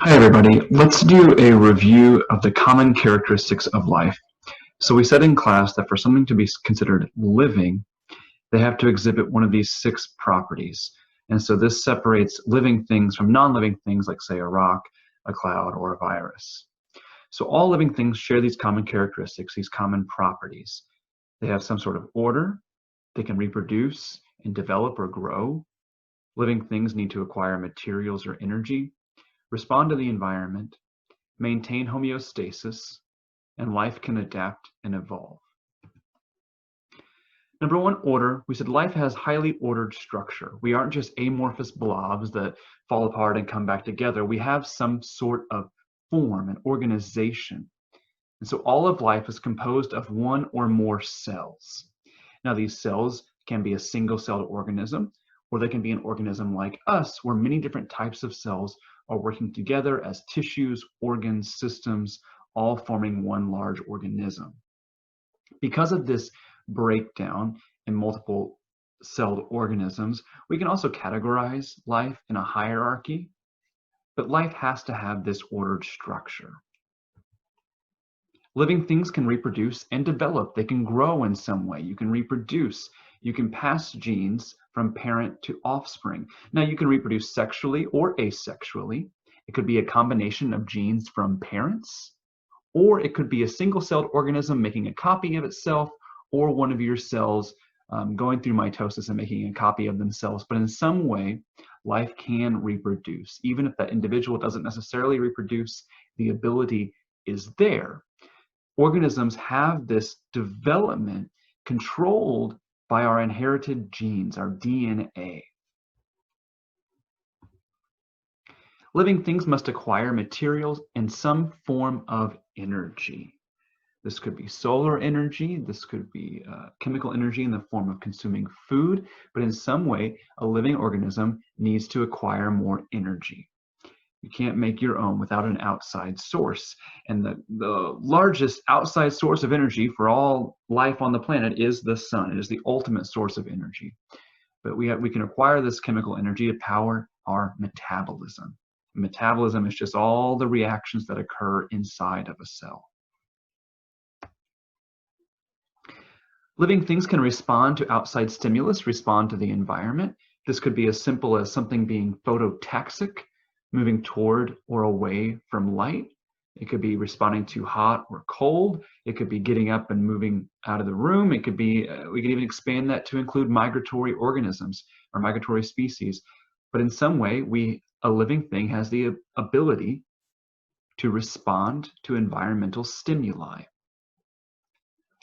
Hi everybody, let's do a review of the common characteristics of life. So we said in class that for something to be considered living, they have to exhibit one of these 6 properties. And so this separates living things from non-living things like say a rock, a cloud, or a virus. So all living things share these common characteristics, these common properties. They have some sort of order, they can reproduce and develop or grow. Living things need to acquire materials or energy, respond to the environment, maintain homeostasis, and life can adapt and evolve. Number one, order. We said life has highly ordered structure. We aren't just amorphous blobs that fall apart and come back together. We have some sort of form and organization. And so all of life is composed of one or more cells. Now, these cells can be a single-celled organism, or they can be an organism like us, where many different types of cells are working together as tissues, organs, systems, all forming one large organism. Because of this breakdown in multiple celled organisms, we can also categorize life in a hierarchy, but life has to have this ordered structure. Living things can reproduce and develop. They can grow in some way. You can reproduce. You can pass genes from parent to offspring. Now, you can reproduce sexually or asexually. It could be a combination of genes from parents, or it could be a single-celled organism making a copy of itself, or one of your cells going through mitosis and making a copy of themselves. But in some way, life can reproduce. Even if that individual doesn't necessarily reproduce, the ability is there. Organisms have this development controlled by our inherited genes, our DNA. Living things must acquire materials and some form of energy. This could be solar energy, this could be chemical energy in the form of consuming food, but in some way, a living organism needs to acquire more energy. You can't make your own without an outside source. And the largest outside source of energy for all life on the planet is the sun. It is the ultimate source of energy. But we can acquire this chemical energy to power our metabolism. Metabolism is just all the reactions that occur inside of a cell. Living things can respond to outside stimulus, respond to the environment. This could be as simple as something being phototaxic, moving toward or away from light. It could be responding to hot or cold. It could be getting up and moving out of the room. It could be, we could even expand that to include migratory organisms or migratory species. But in some way, a living thing has the ability to respond to environmental stimuli.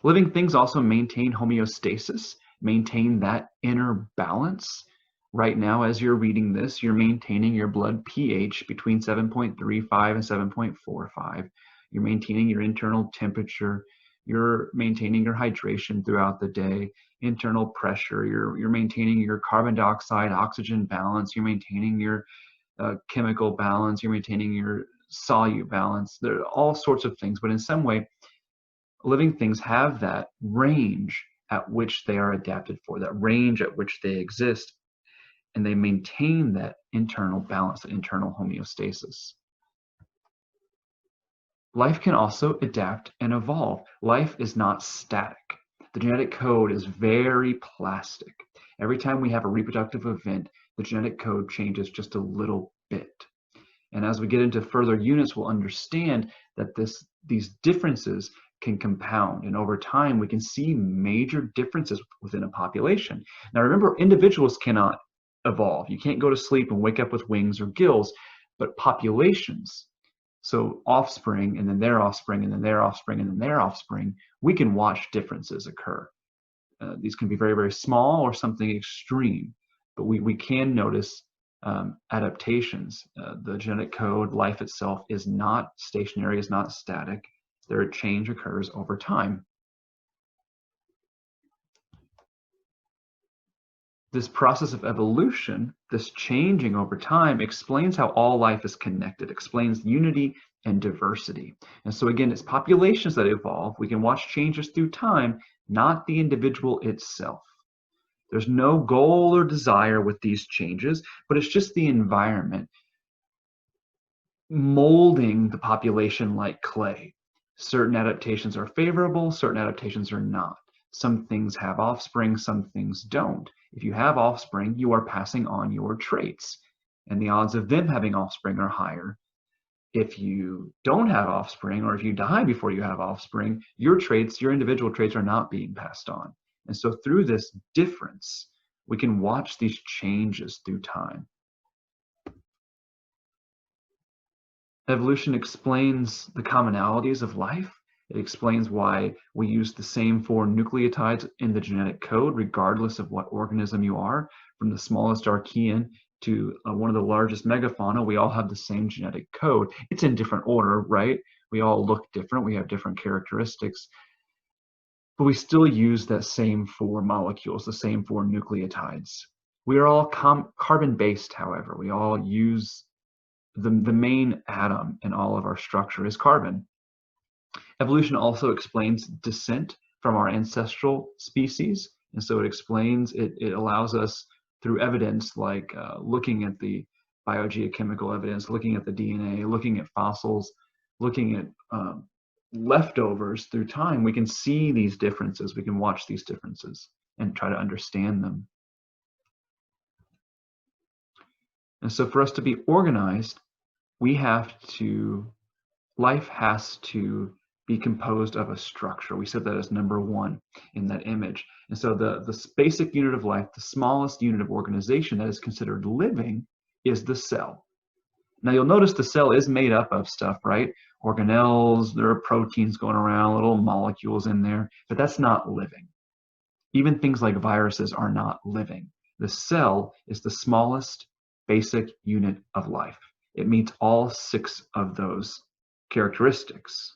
Living things also maintain homeostasis, maintain that inner balance. Right now, as you're reading this, you're maintaining your blood pH between 7.35 and 7.45. You're maintaining your internal temperature. You're maintaining your hydration throughout the day, internal pressure. You're maintaining your carbon dioxide, oxygen balance. You're maintaining your chemical balance. You're maintaining your solute balance. There are all sorts of things, but in some way, living things have that range at which they are adapted for, that range at which they exist, and they maintain that internal balance, that internal homeostasis. Life can also adapt and evolve. Life is not static. The genetic code is very plastic. Every time we have a reproductive event, the genetic code changes just a little bit. And as we get into further units, we'll understand that these differences can compound, and over time we can see major differences within a population. Now remember, individuals cannot evolve. You can't go to sleep and wake up with wings or gills, but populations, so offspring and then their offspring and then their offspring and then their offspring, we can watch differences occur. These can be very, very small or something extreme, but we can notice adaptations. The genetic code, life itself, is not stationary, is not static. Their change occurs over time. This process of evolution, this changing over time, explains how all life is connected, explains unity and diversity. And so again, it's populations that evolve. We can watch changes through time, not the individual itself. There's no goal or desire with these changes, but it's just the environment. molding the population like clay. Certain adaptations are favorable, certain adaptations are not. Some things have offspring, some things don't. If you have offspring, you are passing on your traits, and the odds of them having offspring are higher. If you don't have offspring, or if you die before you have offspring, your traits, your individual traits, are not being passed on. And so through this difference, we can watch these changes through time. Evolution explains the commonalities of life. It explains why we use the same 4 nucleotides in the genetic code, regardless of what organism you are, from the smallest archaean to one of the largest megafauna. We all have the same genetic code. It's in different order, right? We all look different. We have different characteristics. But we still use that same 4 molecules, the same 4 nucleotides. We are all carbon-based, however. We all use the main atom in all of our structure is carbon. Evolution also explains descent from our ancestral species. And so it explains, it allows us through evidence like looking at the biogeochemical evidence, looking at the DNA, looking at fossils, looking at leftovers through time, we can see these differences, we can watch these differences and try to understand them. And so for us to be organized, life has to be composed of a structure. We said that as number 1 in that image. And so the basic unit of life, the smallest unit of organization that is considered living, is the cell. Now you'll notice the cell is made up of stuff, right? Organelles, there are proteins going around, little molecules in there, but that's not living. Even things like viruses are not living. The cell is the smallest basic unit of life. It meets all 6 of those characteristics.